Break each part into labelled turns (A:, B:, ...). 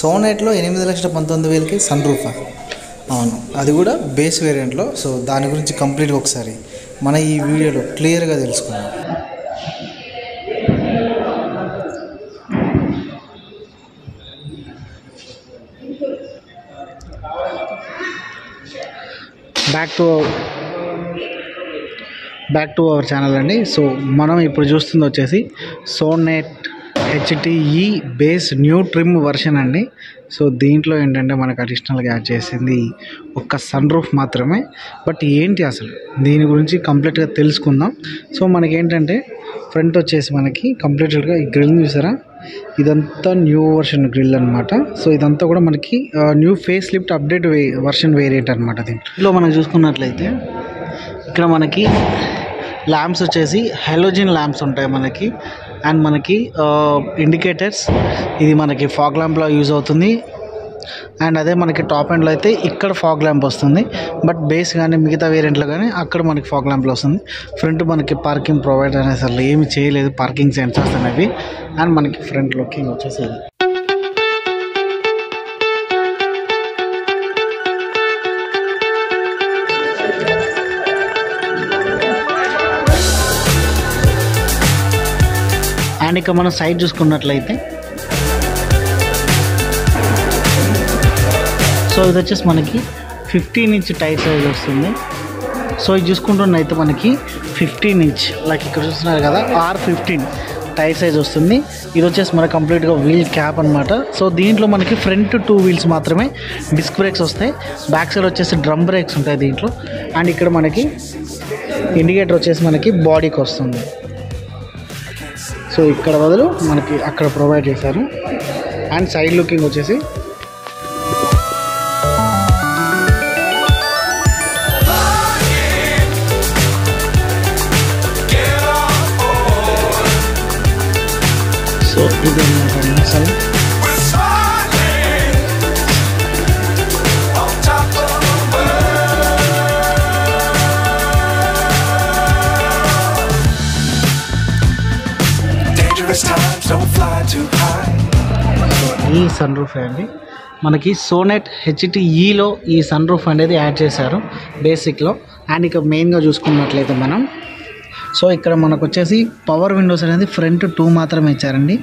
A: సోనెట్లో 8,19,000కి sun రూఫా? అవును, అది కూడా బేస్ వేరియంట్లో. సో దాని గురించి కంప్లీట్గా ఒకసారి మన ఈ వీడియోలో క్లియర్గా తెలుసుకుందాం. బ్యాక్ టు అవర్ ఛానల్ అండి. సో మనం ఇప్పుడు చూస్తుంది వచ్చేసి Sonet HTE base new trim version అండి. సో దీంట్లో ఏంటంటే మనకు అడిషనల్గా యాడ్ చేసింది ఒక్క సన్ రూఫ్ మాత్రమే. బట్ ఏంటి అసలు దీని గురించి కంప్లీట్గా తెలుసుకుందాం. సో మనకేంటంటే ఫ్రంట్ వచ్చేసి మనకి కంప్లీట్గా ఈ గ్రిల్ చూసారా, ఇదంతా న్యూ వర్షన్ గ్రిల్ అనమాట. సో ఇదంతా కూడా మనకి new face lift update version variant అనమాట. దీంట్లో మనం చూసుకున్నట్లయితే ఇక్కడ మనకి ల్యాంప్స్ వచ్చేసి హెలోజిన్ ల్యాంప్స్ ఉంటాయి మనకి. అండ్ మనకి ఇండికేటర్స్, ఇది మనకి ఫాగ్ ల్యాంప్లో యూజ్ అవుతుంది. అండ్ అదే మనకి టాప్ ఎండ్లో అయితే ఇక్కడ ఫాగ్ ల్యాంప్ వస్తుంది. బట్ బేస్ కానీ మిగతా వేరియంట్లో కానీ అక్కడ మనకి ఫాగ్ ల్యాంప్లో వస్తుంది. ఫ్రంట్ మనకి పార్కింగ్ ప్రొవైడ్ అనేది అసలు ఏమి చేయలేదు, పార్కింగ్ సెన్సార్స్ అనేవి. అండ్ మనకి ఫ్రంట్ లుకింగ్ వచ్చేసి అండ్ ఇక మనం సైడ్ చూసుకున్నట్లయితే సో ఇది వచ్చేసి మనకి 15 ఇంచ్ టైర్ సైజ్ వస్తుంది. సో ఇది చూసుకుంటున్నైతే మనకి 15 ఇంచ్, లైక్ ఇక్కడ చూస్తున్నారు కదా R15 టైర్ సైజ్ వస్తుంది. ఇది వచ్చేసి మనకి కంప్లీట్గా వీల్ క్యాప్ అనమాట. సో దీంట్లో మనకి ఫ్రంట్ 2 వీల్స్ మాత్రమే డిస్క్ బ్రేక్స్ వస్తాయి. బ్యాక్ సైడ్ వచ్చేసి డ్రమ్ బ్రేక్స్ ఉంటాయి దీంట్లో. అండ్ ఇక్కడ మనకి ఇండికేటర్ వచ్చేసి మనకి బాడీకి వస్తుంది. సో ఇక్కడ బదులు మనకి అక్కడ ప్రొవైడ్ చేశారు. అండ్ సైడ్ లుకింగ్ వచ్చేసి సో ఇది అసలు ఈ సన్ రూఫ్ అండి మనకి సోనెట్ HTEలో ఈ సన్ రూఫ్ అనేది యాడ్ చేశారు బేసిక్లో. అండ్ ఇక మెయిన్గా చూసుకున్నట్లయితే మనం సో ఇక్కడ మనకు వచ్చేసి పవర్ విండోస్ అనేది ఫ్రంట్ 2 మాత్రమే ఇచ్చారండి,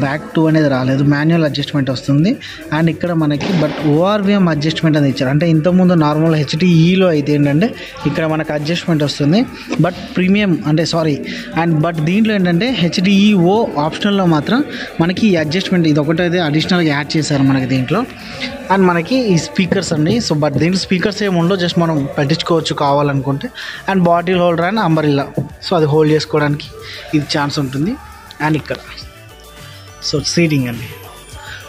A: బ్యాక్ 2 అనేది రాలేదు. మాన్యువల్ అడ్జస్ట్మెంట్ వస్తుంది. అండ్ ఇక్కడ మనకి బట్ ORVM అడ్జస్ట్మెంట్ అనేది ఇచ్చారు. అంటే ఇంతకుముందు నార్మల్ HTEలో అయితే ఏంటంటే ఇక్కడ మనకు అడ్జస్ట్మెంట్ వస్తుంది, బట్ ప్రీమియం అంటే బట్ దీంట్లో ఏంటంటే HDEO ఆప్షనల్లో మాత్రం మనకి ఈ అడ్జస్ట్మెంట్ ఇది ఒకటైతే అడిషనల్గా యాడ్ చేశారు మనకి దీంట్లో. అండ్ మనకి ఈ స్పీకర్స్ అండి. సో బట్ దీంట్లో స్పీకర్స్ ఏమి ఉండవు, జస్ట్ మనం పెట్టించుకోవచ్చు కావాలనుకుంటే. And bottle holder and umbrella, so అది హోల్డ్ చేసుకోవడానికి ఇది ఛాన్స్ ఉంటుంది. అండ్ ఇక్కడ సో సీటింగ్ అండి.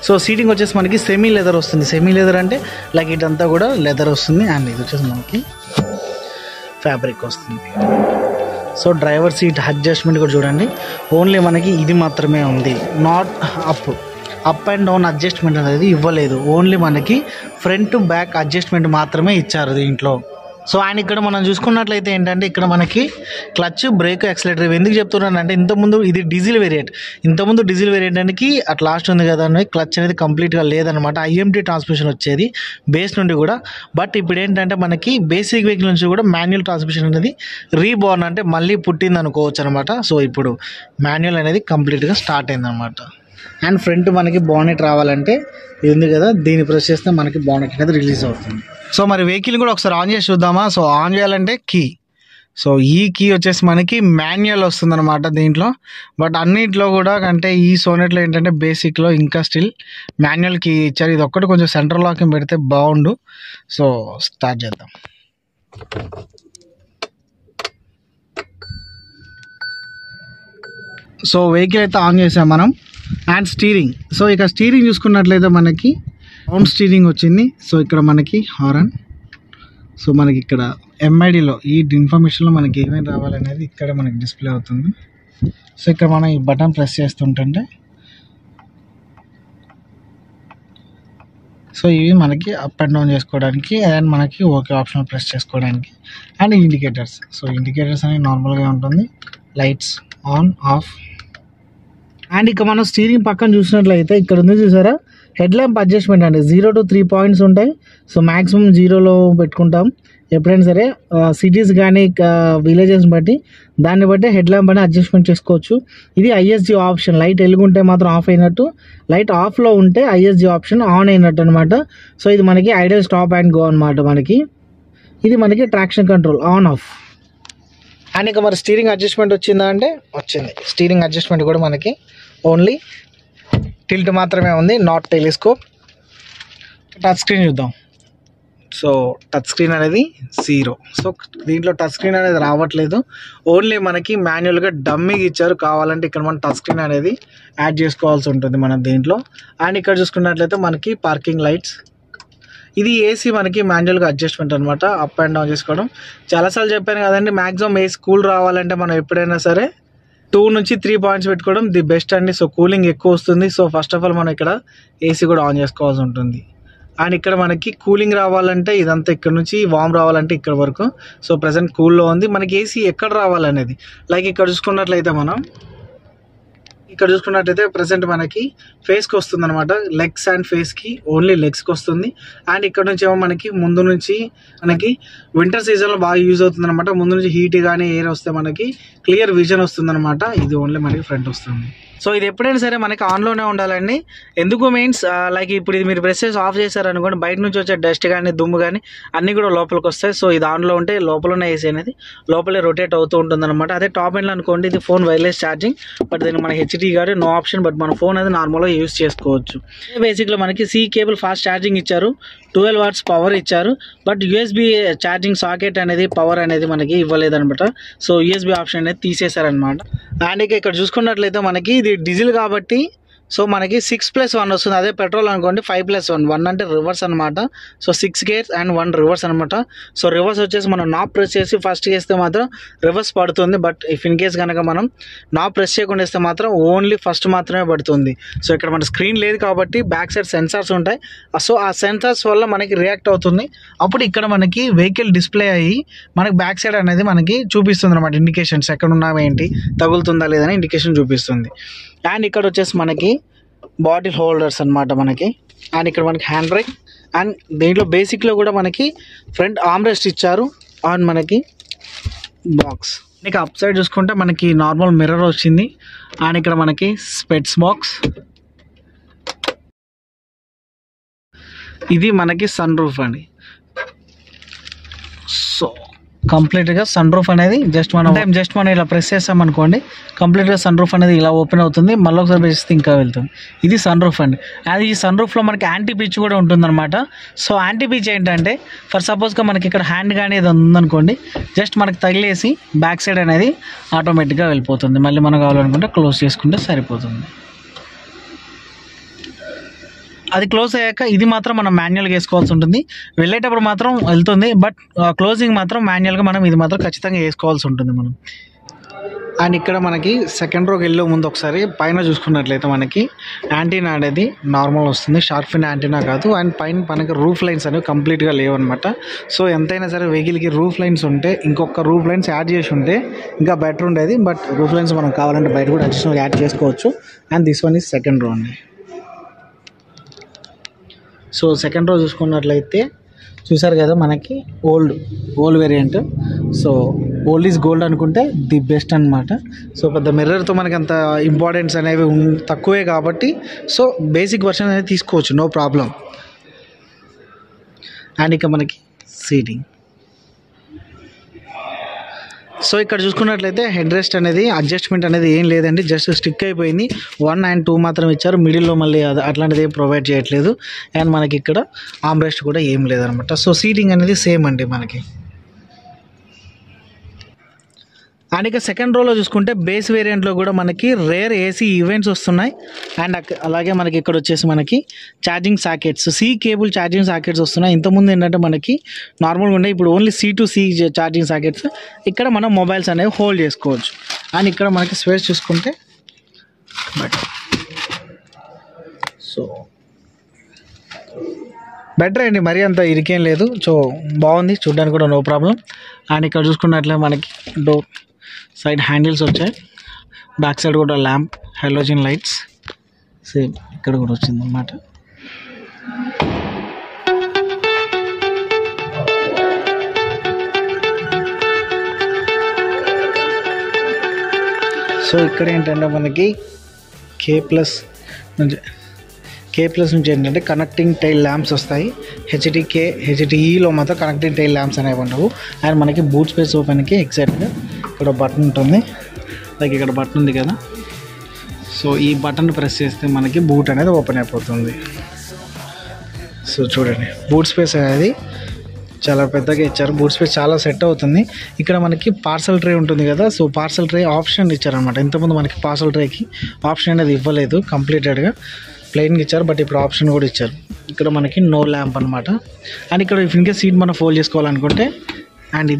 A: సో సీటింగ్ వచ్చేసి మనకి సెమీ లెదర్ వస్తుంది. సెమీ లెదర్ అంటే లైక్ ఇదంతా కూడా లెదర్ వస్తుంది. అండ్ ఇది వచ్చేసి మనకి ఫ్యాబ్రిక్ వస్తుంది. సో డ్రైవర్ సీట్ అడ్జస్ట్మెంట్ కూడా చూడండి, ఓన్లీ మనకి ఇది మాత్రమే ఉంది. Not up and down adjustment అనేది ఇవ్వలేదు, ఓన్లీ మనకి ఫ్రంట్ బ్యాక్ అడ్జస్ట్మెంట్ మాత్రమే ఇచ్చారు దీంట్లో. సో ఆయన ఇక్కడ మనం చూసుకున్నట్లయితే ఏంటంటే ఇక్కడ మనకి క్లచ్, బ్రేక్, యాక్సిలరేటర్ ఎందుకు చెప్తున్నానంటే ఇంతకుముందు ఇది డీజిల్ వేరియంట్. ఇంతకుముందు డీజిల్ వేరియంట్కి అట్ లాస్ట్ ఉంది కదా అని క్లచ్ అనేది కంప్లీట్గా లేదనమాట. IMT ట్రాన్స్మిషన్ వచ్చేది బేస్ నుండి కూడా. బట్ ఇప్పుడు ఏంటంటే మనకి బేసిక్ వెహికల్ నుంచి కూడా మాన్యువల్ ట్రాన్స్మిషన్ అనేది రీబోర్న్ అంటే మళ్ళీ పుట్టింది అనుకోవచ్చు అనమాట. సో ఇప్పుడు మాన్యువల్ అనేది కంప్లీట్గా స్టార్ట్ అయిందనమాట. అండ్ ఫ్రంట్ మనకి బానెట్ రావాలంటే ఇది ఉంది కదా, దీన్ని ప్రెస్ చేస్తే మనకి బానెట్ అనేది రిలీజ్ అవుతుంది. సో మరి వెహికల్ కూడా ఒకసారి ఆన్ చేసి చూద్దామా. సో ఆన్ చేయాలంటే కీ, సో ఈ కీ వచ్చేసి మనకి మాన్యువల్ వస్తుంది అనమాట దీంట్లో. బట్ అన్నింటిలో కూడా అంటే ఈ సోనెట్లో ఏంటంటే బేసిక్లో ఇంకా స్టిల్ మాన్యువల్ కీ ఇచ్చారు. ఇది ఒక్కటి కొంచెం సెంట్రల్ లాకింగ్ పెడితే బాగుండు. సో స్టార్ట్ చేద్దాం. సో వెహికల్ అయితే ఆన్ చేసాం మనం. అండ్ స్టీరింగ్, సో ఇక స్టీరింగ్ చూసుకున్నట్లయితే మనకి రౌండ్ స్టీరింగ్ వచ్చింది. సో ఇక్కడ మనకి హారన్, సో మనకి ఇక్కడ MIDలో ఈ ఇన్ఫర్మేషన్లో మనకి ఏమేమి రావాలనేది ఇక్కడ మనకి డిస్ప్లే అవుతుంది. సో ఇక్కడ మనం ఈ బటన్ ప్రెస్ చేస్తుంటే సో ఇవి మనకి అప్ అండ్ డౌన్ చేసుకోవడానికి, అండ్ మనకి ఓకే ఆప్షన్ ప్రెస్ చేసుకోవడానికి. అండ్ ఇండికేటర్స్, సో ఇండికేటర్స్ అనేవి నార్మల్గా ఉంటుంది, లైట్స్ ఆన్ ఆఫ్. అండ్ ఇక మనం స్టీరింగ్ పక్కన చూసినట్లయితే ఇక్కడ ఉంది చూసారా హెడ్ ల్యాంప్ అడ్జస్ట్మెంట్ అండి 0 to 3 పాయింట్స్ ఉంటాయి. సో మ్యాక్సిమం 0లో పెట్టుకుంటాం ఎప్పుడైనా సరే. సిటీస్ కానీ విలేజెస్ బట్టి దాన్ని బట్టి హెడ్ ల్యాంప్ అనేది అడ్జస్ట్మెంట్ చేసుకోవచ్చు. ఇది ఐఎస్జీ ఆప్షన్, లైట్ వెలుగుంటే మాత్రం ఆఫ్ అయినట్టు, లైట్ ఆఫ్లో ఉంటే ఐఎస్జీ ఆప్షన్ ఆన్ అయినట్టు అనమాట. సో ఇది మనకి ఐడియల్ స్టాప్ అండ్ గో అనమాట. మనకి ఇది మనకి traction control on off. And ఇంకా మరి స్టీరింగ్ అడ్జస్ట్మెంట్ వచ్చిందా అంటే వచ్చింది. స్టీరింగ్ అడ్జస్ట్మెంట్ కూడా మనకి ఓన్లీ టిల్ట్ మాత్రమే ఉంది, నాట్ టెలిస్కోప్. టచ్ స్క్రీన్ చూద్దాం. సో టచ్ స్క్రీన్ అనేది 0. సో దీంట్లో టచ్ స్క్రీన్ అనేది రావట్లేదు, ఓన్లీ మనకి మాన్యువల్గా డమ్మీగా ఇచ్చారు. కావాలంటే ఇక్కడ మనం టచ్ స్క్రీన్ అనేది యాడ్ చేసుకోవాల్సి ఉంటుంది మనం దీంట్లో. అండ్ ఇక్కడ చూసుకున్నట్లయితే మనకి పార్కింగ్ లైట్స్, ఇది ఏసీ మనకి మాన్యువల్గా అడ్జస్ట్మెంట్ అనమాట, అప్ అండ్ డౌన్ చేసుకోవడం. చాలాసార్లు చెప్పాను కదండి, మ్యాక్సిమం ఏసీ కూల్ రావాలంటే మనం ఎప్పుడైనా సరే 2 నుంచి 3 పాయింట్స్ పెట్టుకోవడం ది బెస్ట్ అండి. సో కూలింగ్ ఎక్కువ వస్తుంది. సో ఫస్ట్ ఆఫ్ ఆల్ మనం ఇక్కడ ఏసీ కూడా ఆన్ చేసుకోవాల్సి ఉంటుంది. అండ్ ఇక్కడ మనకి కూలింగ్ రావాలంటే ఇదంతా ఇక్కడ నుంచి, వామ్ రావాలంటే ఇక్కడ వరకు. సో ప్రజెంట్ కూల్లో ఉంది. మనకి ఏసీ ఎక్కడ రావాలనేది లైక్ ఇక్కడ చూసుకున్నట్లయితే ప్రజెంట్ మనకి ఫేస్కి వస్తుంది అనమాట, లెగ్స్ అండ్ ఫేస్కి ఓన్లీ లెగ్స్కి వస్తుంది. అండ్ ఇక్కడ నుంచి ఏమో మనకి ముందు నుంచి మనకి వింటర్ సీజన్లో బాగా యూజ్ అవుతుంది అనమాట. ముందు నుంచి హీట్ కానీ ఎయిర్ వస్తే మనకి క్లియర్ విజన్ వస్తుంది అనమాట. ఇది ఓన్లీ మనకి ఫ్రంట్ వస్తుంది. సో ఇది ఎప్పుడైనా సరే మనకి ఆన్లోనే ఉండాలండి. ఎందుకు మీన్స్ లైక్ ఇప్పుడు ఇది మీరు ప్రెస్ చేసి ఆఫ్ చేశారనుకోండి, బయట నుంచి వచ్చే డస్ట్ కానీ దుమ్ము కానీ అన్నీ కూడా లోపలికి వస్తాయి. సో ఇది ఆన్లో ఉంటే లోపల ఉన్న ఏసీ అనేది లోపలే రొటేట్ అవుతూ ఉంటుంది అనమాట. అదే టాప్ ఎండ్లో అనుకోండి, ఇది ఫోన్ వైర్లెస్ ఛార్జింగ్, బట్ దీన్ని మన హెచ్డి గారు నో ఆప్షన్, బట్ మన ఫోన్ అనేది నార్మల్గా యూజ్ చేసుకోవచ్చు. బేసిక్లో మనకి సి కేబుల్ ఫాస్ట్ ఛార్జింగ్ ఇచ్చారు, 12 watts పవర్ ఇచ్చారు, బట్ యూఎస్బి ఛార్జింగ్ సాకెట్ అనేది పవర్ అనేది మనకి ఇవ్వలేదనమాట. సో యూఎస్బి ఆప్షన్ అనేది తీసేశారనమాట. అండ్ ఇక్కడ చూసుకున్నట్లయితే మనకి ఇది డీజిల్ కాబట్టి సో మనకి 6+1 వస్తుంది. అదే పెట్రోల్ అనుకోండి 5+1, 1 అంటే రివర్స్ అనమాట. సో 6 గేర్స్ అండ్ 1 రివర్స్ అనమాట. సో రివర్స్ వచ్చేసి మనం నాబ్ ప్రెస్ చేసి ఫస్ట్ చేస్తే మాత్రం రివర్స్ పడుతుంది, బట్ ఇఫ్ ఇన్ కేస్ కనుక మనం నాబ్ ప్రెస్ చేయకుండా వేస్తే మాత్రం ఓన్లీ ఫస్ట్ మాత్రమే పడుతుంది. సో ఇక్కడ మన స్క్రీన్ లేదు కాబట్టి బ్యాక్ సైడ్ సెన్సార్స్ ఉంటాయి. సో ఆ సెన్సార్స్ వల్ల మనకి రియాక్ట్ అవుతుంది. అప్పుడు ఇక్కడ మనకి వెహికల్ డిస్ప్లే అయ్యి మనకి బ్యాక్ సైడ్ అనేది మనకి చూపిస్తుంది అనమాట, ఇండికేషన్స్ ఎక్కడ ఉన్నామో ఏంటి, తగులుతుందా లేదని ఇండికేషన్ చూపిస్తుంది. అండ్ ఇక్కడ వచ్చేసి మనకి బాటిల్ హోల్డర్స్ అనమాట మనకి. అండ్ ఇక్కడ మనకి హ్యాండ్ బ్రేక్, అండ్ దీంట్లో బేసిక్లో కూడా మనకి ఫ్రంట్ ఆర్మ్రెస్ట్ ఇచ్చారు. అండ్ మనకి బాక్స్, ఇక అప్ సైడ్ చూసుకుంటే మనకి నార్మల్ మిర్రర్ వచ్చింది. అండ్ ఇక్కడ మనకి స్పెట్స్ బాక్స్, ఇది మనకి సన్ రూఫ్ అండి. సో కంప్లీట్గా సన్ రూఫ్ అనేది జస్ట్ మనం ఇలా ప్రెస్ చేస్తాం అనుకోండి, కంప్లీట్గా సన్ రూఫ్ అనేది ఇలా ఓపెన్ అవుతుంది. మళ్ళీ ఒకసారి ప్రెస్ చేస్తే ఇంకా వెళ్తుంది. ఇది సన్ రూఫ్ అండి. అది ఈ సన్ రూఫ్లో మనకి యాంటీ పిచ్ కూడా ఉంటుందన్నమాట. సో యాంటీ పిచ్ ఏంటంటే ఫర్ సపోజ్గా మనకి ఇక్కడ హ్యాండ్ కానీ ఇది ఉందనుకోండి, జస్ట్ మనకి తగిలేసి బ్యాక్ సైడ్ అనేది ఆటోమేటిక్గా వెళ్ళిపోతుంది. మళ్ళీ మనం కావాలనుకుంటే క్లోజ్ చేసుకుంటే సరిపోతుంది. అది క్లోజ్ అయ్యాక ఇది మాత్రం మనం మాన్యువల్గా వేసుకోవాల్సి ఉంటుంది. వెళ్ళేటప్పుడు మాత్రం వెళ్తుంది, బట్ క్లోజింగ్ మాత్రం మాన్యువల్గా మనం ఇది మాత్రం ఖచ్చితంగా వేసుకోవాల్సి ఉంటుంది మనం. అండ్ ఇక్కడ మనకి సెకండ్ రోకి వెళ్ళే ముందు ఒకసారి పైన చూసుకున్నట్లయితే మనకి యాంటీనా అనేది నార్మల్ వస్తుంది, షార్ప్ ఫిన్ యాంటీనా కాదు. అండ్ పైన మనకి రూఫ్ లైన్స్ అనేవి కంప్లీట్గా లేవన్నమాట. సో ఎంతైనా సరే వెహికల్కి రూఫ్ లైన్స్ ఉంటే, ఇంకొక రూఫ్ లైన్స్ యాడ్ చేసి ఉంటే ఇంకా బెటర్ ఉండేది. బట్ రూఫ్ లైన్స్ మనం కావాలంటే బయట కూడా అడిషనల్గా యాడ్ చేసుకోవచ్చు. And this one is second row అండి. సో సెకండ్ రో చూసుకున్నట్లయితే చూసారు కదా మనకి old variant. So old is gold అనుకుంటే ది బెస్ట్ అనమాట. సో పెద్ద మిర్రర్తో మనకి అంత ఇంపార్టెన్స్ అనేవి తక్కువే కాబట్టి సో బేసిక్ వర్షన్ అనేది తీసుకోవచ్చు, నో ప్రాబ్లం. అండ్ ఇక మనకి సీటింగ్, సో ఇక్కడ చూసుకున్నట్లయితే హెడ్ రెస్ట్ అనేది అడ్జస్ట్మెంట్ అనేది ఏం లేదండి, జస్ట్ స్టిక్ అయిపోయింది. 1 and 2 మాత్రం ఇచ్చారు, మిడిల్లో మళ్ళీ అట్లాంటిది ఏం ప్రొవైడ్ చేయట్లేదు. అండ్ మనకి ఇక్కడ ఆర్మ్ రెస్ట్ కూడా ఏం లేదనమాట. సో సీటింగ్ అనేది సేమ్ అండి మనకి. అండ్ ఇక సెకండ్ రోలో చూసుకుంటే బేస్ వేరియంట్లో కూడా మనకి రేర్ ఏసీ ఈవెంట్స్ వస్తున్నాయి. అండ్ అలాగే మనకి ఇక్కడ వచ్చేసి మనకి charging sockets, C cable charging sockets వస్తున్నాయి. ఇంతకుముందు ఏంటంటే మనకి నార్మల్గా ఉండే, ఇప్పుడు ఓన్లీ C2C ఛార్జింగ్ సాకెట్స్. ఇక్కడ మనం మొబైల్స్ అనేవి హోల్డ్ చేసుకోవచ్చు. అండ్ ఇక్కడ మనకి స్పేస్ చూసుకుంటే సో బెటర్ అండి, మరీ అంత ఇరికేం లేదు. సో బాగుంది చూడడానికి కూడా, నో ప్రాబ్లం. అండ్ ఇక్కడ చూసుకున్నట్లే మనకి డోర్ సైడ్ హ్యాండిల్స్ వచ్చాయి, బ్యాక్ సైడ్ కూడా ల్యాంప్, హెలోజన్ లైట్స్ సేమ్ ఇక్కడ కూడా వచ్చింది అన్నమాట. సో ఇక్కడ ఏంటంటే మనకి కే ప్లస్ నుంచి ఏంటంటే కనెక్టింగ్ టైల్ ల్యాంప్స్ వస్తాయి. హెచ్డిఈలో మాత్రం కనెక్టింగ్ టైల్ ల్యాంప్స్ అనేవి ఉండవు. అండ్ మనకి బూట్ స్పేస్ ఓపెన్కి ఎగ్జాక్ట్గా ఇక్కడ బటన్ ఉంటుంది. లైక్ ఇక్కడ బటన్ ఉంది కదా, సో ఈ బటన్ ప్రెస్ చేస్తే మనకి బూట్ అనేది ఓపెన్ అయిపోతుంది. సో చూడండి, బూట్ స్పేస్ అనేది చాలా పెద్దగా ఇచ్చారు. బూట్ స్పేస్ చాలా సెట్ అవుతుంది. ఇక్కడ మనకి పార్సల్ ట్రే ఉంటుంది కదా, సో పార్సల్ ట్రే ఆప్షన్ ఇచ్చారనమాట. ఇంతకుముందు మనకి పార్సల్ ట్రేకి ఆప్షన్ అనేది ఇవ్వలేదు, కంప్లీటెడ్గా ప్లెయిన్గా ఇచ్చారు. బట్ ఇప్పుడు ఆప్షన్ కూడా ఇచ్చారు. ఇక్కడ మనకి నో ల్యాంప్ అనమాట. అండ్ ఇక్కడ ఇఫ్ ఇన్కేస్ సీట్ మనం ఫోల్డ్ చేసుకోవాలనుకుంటే అండ్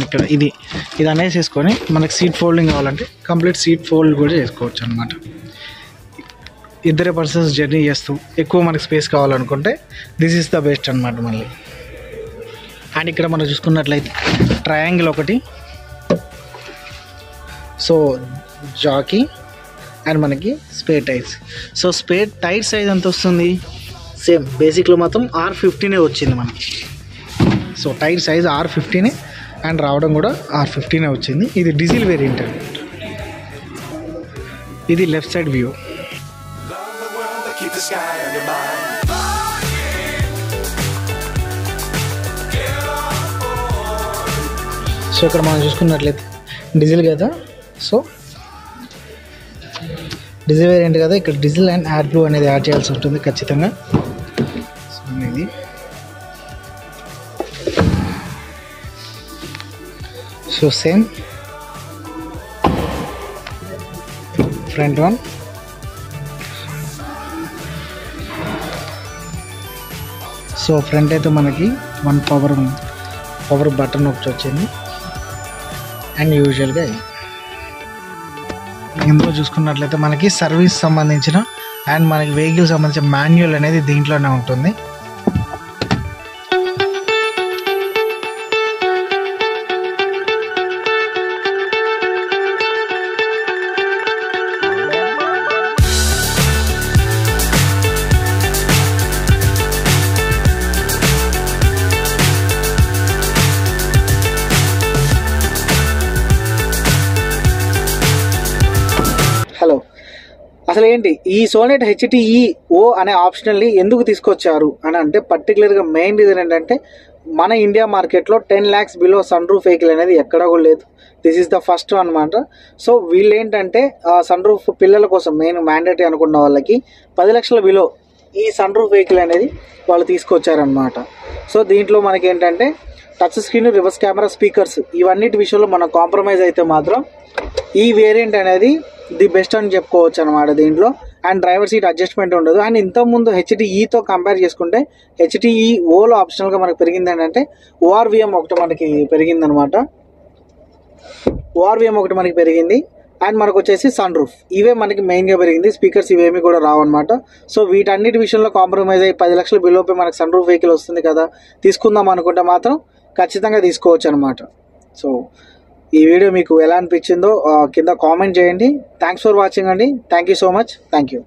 A: ఇక్కడ ఇది అనేది చేసుకొని మనకి సీట్ ఫోల్డింగ్ కావాలంటే కంప్లీట్ సీట్ ఫోల్డ్ కూడా చేసుకోవచ్చు అనమాట. ఇద్దరే పర్సన్స్ జర్నీ చేస్తూ ఎక్కువ మనకి స్పేస్ కావాలనుకుంటే దిస్ ఈస్ ద బెస్ట్ అనమాట. మళ్ళీ అండ్ ఇక్కడ మనం చూసుకున్నట్లయితే ట్రయాంగిల్ ఒకటి, సో జాకీ అండ్ మనకి spare tyres. So spare tyre size ఎంత వస్తుంది, సేమ్ బేసిక్లో మాత్రం R15 వచ్చింది మనకి. So tier size R15 and రావడం కూడా R15 వచ్చింది. ఇది డీజిల్ వేరియంట్ అనమాట. ఇది లెఫ్ట్ సైడ్ వ్యూ. సో ఇక్కడ మనం చూసుకున్నట్లయితే డీజిల్ కదా, సో డీజిల్ వేరియంట్ కదా, ఇక్కడ డీజిల్ అండ్ యాడ్ బ్లూ అనేది యాడ్ చేయాల్సి ఉంటుంది ఖచ్చితంగా. సో ఇది so same front one. So front అయితే మనకి వన్ పవర్ బటన్ ఒకటి వచ్చింది. అండ్ యూజువల్గా ఇందులో చూసుకున్నట్లయితే మనకి సర్వీస్ సంబంధించిన అండ్ మనకి వెహికల్ సంబంధించిన మాన్యువల్ అనేది దీంట్లోనే ఉంటుంది. హలో, అసలు ఏంటి ఈ సోనెట్ HTE-O అనే ఆప్షనల్ని ఎందుకు తీసుకొచ్చారు అని అంటే పర్టికులర్గా మెయిన్ రీజన్ ఏంటంటే మన ఇండియా మార్కెట్లో 10 lakhs below sun roof vehicle అనేది ఎక్కడా కూడా లేదు. దిస్ ఈస్ ద ఫస్ట్ అనమాట. సో వీళ్ళు ఏంటంటే సన్ రూఫ్ పిల్లల కోసం మెయిన్ మ్యాండేటరీ అనుకున్న వాళ్ళకి 10 లక్షల బిలో ఈ సన్ రూఫ్ వెహికల్ అనేది వాళ్ళు తీసుకొచ్చారనమాట. సో దీంట్లో మనకి ఏంటంటే touch screen, reverse camera, speakers ఇవన్నిటి విషయంలో మనం కాంప్రమైజ్ అయితే మాత్రం ఈ వేరియంట్ అనేది ది బెస్ట్ అని చెప్పుకోవచ్చు అనమాట దీంట్లో. అండ్ డ్రైవర్ సీట్ అడ్జస్ట్మెంట్ ఉండదు. అండ్ ఇంతకుముందు HTE-తో కంపేర్ చేసుకుంటే HTE-Oలో ఆప్షనల్గా మనకు పెరిగింది ఏంటంటే ORVM ఒకటి మనకి పెరిగిందనమాట. ORVM ఒకటి మనకి పెరిగింది. అండ్ మనకు వచ్చేసి సన్ రూఫ్, ఇవే మనకి మెయిన్గా పెరిగింది. స్పీకర్స్ ఇవేమీ కూడా రావన్నమాట. సో వీటన్నిటి విషయంలో కాంప్రమైజ్ అయ్యి 10 లక్షల బిలోపే మనకి సన్ రూఫ్ వెహికల్ వస్తుంది కదా, తీసుకుందాం అనుకుంటే మాత్రం ఖచ్చితంగా తీసుకోవచ్చు అనమాట. సో ఈ వీడియో మీకు ఎలా అనిపించిందో కింద కామెంట్ చేయండి. థ్యాంక్స్ ఫర్ వాచింగ్ అండి. Thank you so much. Thank you.